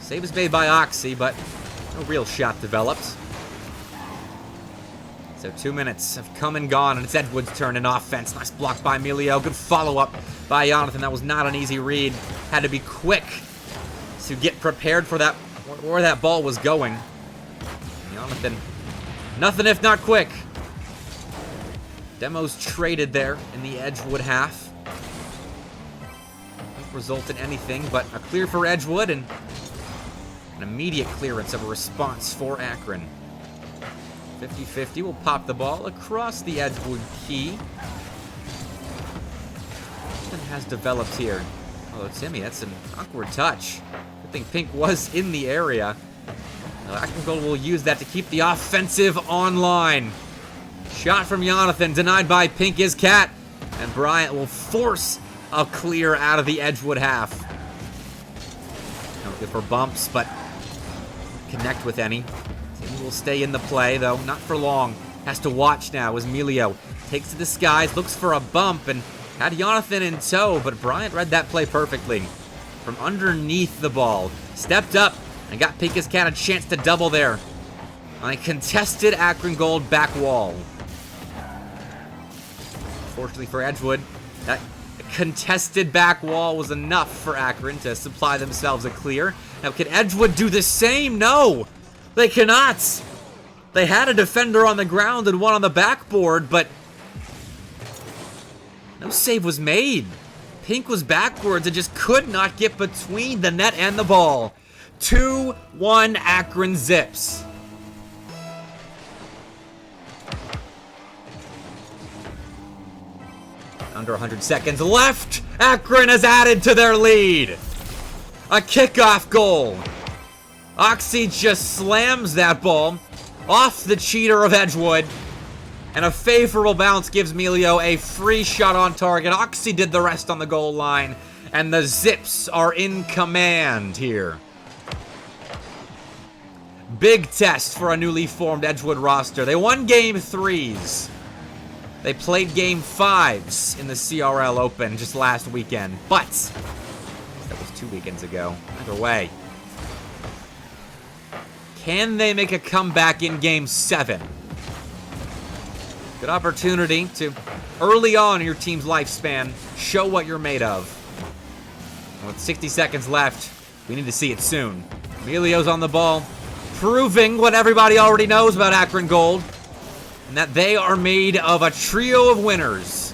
Save is made by Oxy, but no real shot developed. So 2 minutes have come and gone, and it's Edgewood's turn in offense. Nice block by Emilio. Good follow-up by Jonathan. That was not an easy read. Had to be quick to get prepared for that, where that ball was going. Jonathan, nothing if not quick. Demos traded there in the Edgewood half. Didn't result in anything but a clear for Edgewood and an immediate clearance of a response for Akron. 50-50 will pop the ball across the Edgewood key. Something has developed here. Although Timmy, that's an awkward touch. Good thing Pink was in the area. Akron Gold will use that to keep the offensive online. Shot from Jonathan, denied by Pinkus Cat. And Bryant will force a clear out of the Edgewood half. Not good for bumps, but connect with any. Timmy will stay in the play, though not for long. Has to watch now as Emilio takes to the skies, looks for a bump, and had Jonathan in tow, but Bryant read that play perfectly. From underneath the ball, stepped up, and got Pinkus Cat a chance to double there on a contested Akron Gold back wall. Fortunately for Edgewood, that contested back wall was enough for Akron to supply themselves a clear. Now, can Edgewood do the same? No! They cannot. They had a defender on the ground and one on the backboard, but no save was made. Pink was backwards and just could not get between the net and the ball. 2-1 Akron Zips. Under 100 seconds left. Akron has added to their lead. A kickoff goal. Oxy just slams that ball off the cheater of Edgewood. And a favorable bounce gives Melio a free shot on target. Oxy did the rest on the goal line. And the Zips are in command here. Big test for a newly formed Edgewood roster. They won game 3s. They played game 5s in the CRL Open just last weekend. But that was 2 weekends ago. Either way. Can they make a comeback in game 7? Good opportunity to, early on in your team's lifespan, show what you're made of. And with 60 seconds left, we need to see it soon. Emilio's on the ball, proving what everybody already knows about Akron Gold, and that they are made of a trio of winners.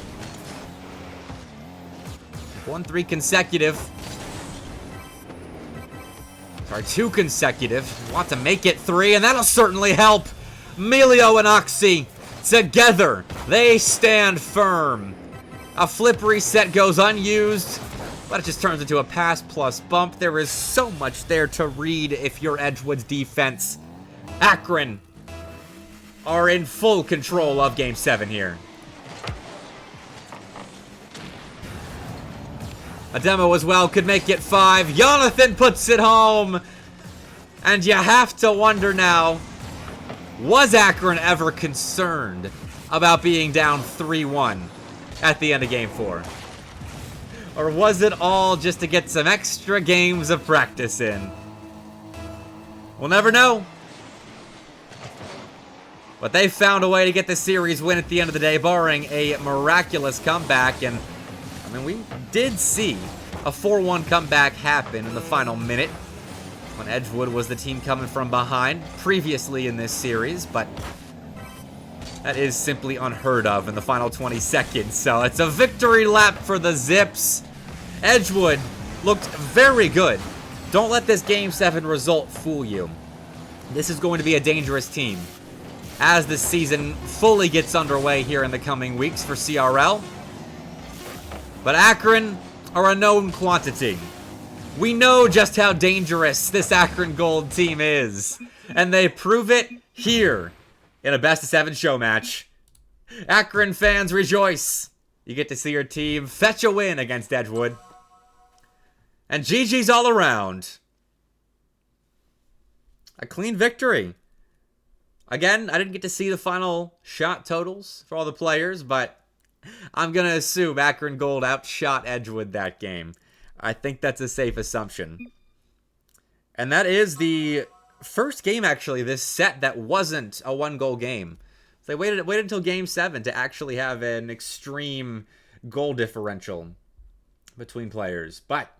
Won 3 consecutive. Sorry, 2 consecutive. Want to make it 3, and that'll certainly help. Melio and Oxy, together, they stand firm. A flip reset goes unused, but it just turns into a pass plus bump. There is so much there to read if you're Edgewood's defense. Akron are in full control of Game 7 here. A demo as well could make it 5. Jonathan puts it home. And you have to wonder now, was Akron ever concerned about being down 3-1 at the end of Game 4? Or was it all just to get some extra games of practice in? We'll never know. But they found a way to get the series win at the end of the day, barring a miraculous comeback. And, I mean, we did see a 4-1 comeback happen in the final minute when Edgewood was the team coming from behind previously in this series. But that is simply unheard of in the final 20 seconds. So it's a victory lap for the Zips. Edgewood looked very good. Don't let this Game 7 result fool you. This is going to be a dangerous team as the season fully gets underway here in the coming weeks for CRL. But Akron are a known quantity. We know just how dangerous this Akron Gold team is. And they prove it here in a best-of-7 show match. Akron fans rejoice. You get to see your team fetch a win against Edgewood. And GG's all around. A clean victory. Again, I didn't get to see the final shot totals for all the players, but I'm going to assume Akron Gold outshot Edgewood that game. I think that's a safe assumption. And that is the first game, actually, this set that wasn't a 1-goal game. So they waited until Game 7 to actually have an extreme goal differential between players. But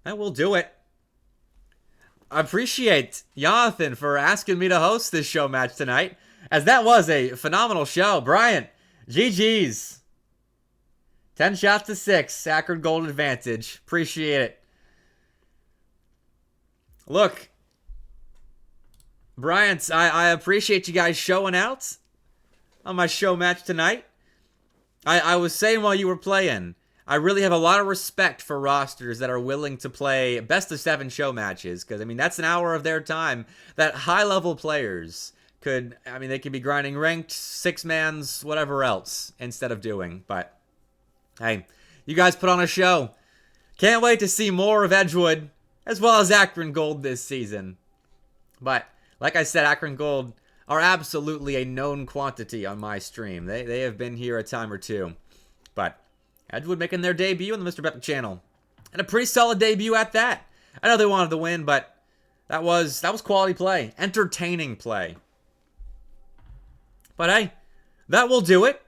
that will do it. I appreciate Jonathan for asking me to host this show match tonight, as that was a phenomenal show. Bryant, GG's. 10 shots to 6, Akron Gold advantage. Appreciate it. Look, Bryant, I appreciate you guys showing out on my show match tonight. I was saying while you were playing, I really have a lot of respect for rosters that are willing to play best-of-7 show matches, because, I mean, that's an hour of their time that high-level players could, I mean, they could be grinding ranked, 6-mans, whatever else, instead of doing. But, hey, you guys put on a show. Can't wait to see more of Edgewood, as well as Akron Gold this season. But, like I said, Akron Gold are absolutely a known quantity on my stream. They have been here a time or two. But Edgewood making their debut on the MrBepic channel. And a pretty solid debut at that. I know they wanted to win, but that was quality play. Entertaining play. But hey, that will do it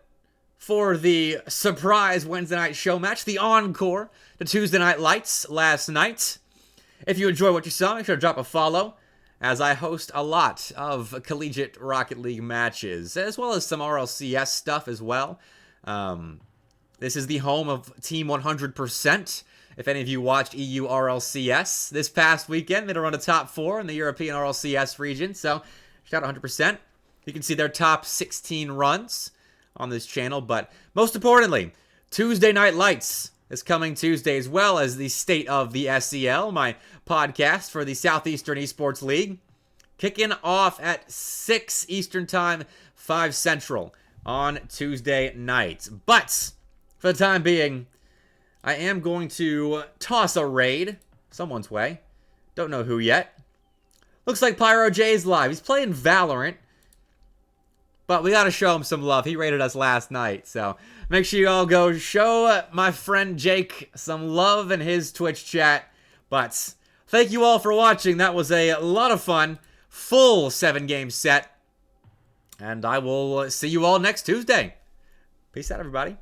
for the surprise Wednesday night show match. The encore to Tuesday Night Lights last night. If you enjoyed what you saw, make sure to drop a follow. as I host a lot of Collegiate Rocket League matches, as well as some RLCS stuff as well. This is the home of Team 100%. If any of you watched EU RLCS this past weekend, they'd run a top 4 in the European RLCS region. So, shout out 100%. You can see their top 16 runs on this channel. But most importantly, Tuesday Night Lights is coming Tuesday, as well as the State of the SEL, my podcast for the Southeastern Esports League. Kicking off at 6 Eastern Time, 5 Central on Tuesday night. But for the time being, I am going to toss a raid someone's way. Don't know who yet. Looks like Pyro J's live. He's playing Valorant. But we got to show him some love. He raided us last night. So make sure you all go show my friend Jake some love in his Twitch chat. But thank you all for watching. That was a lot of fun. Full 7-game set. And I will see you all next Tuesday. Peace out, everybody.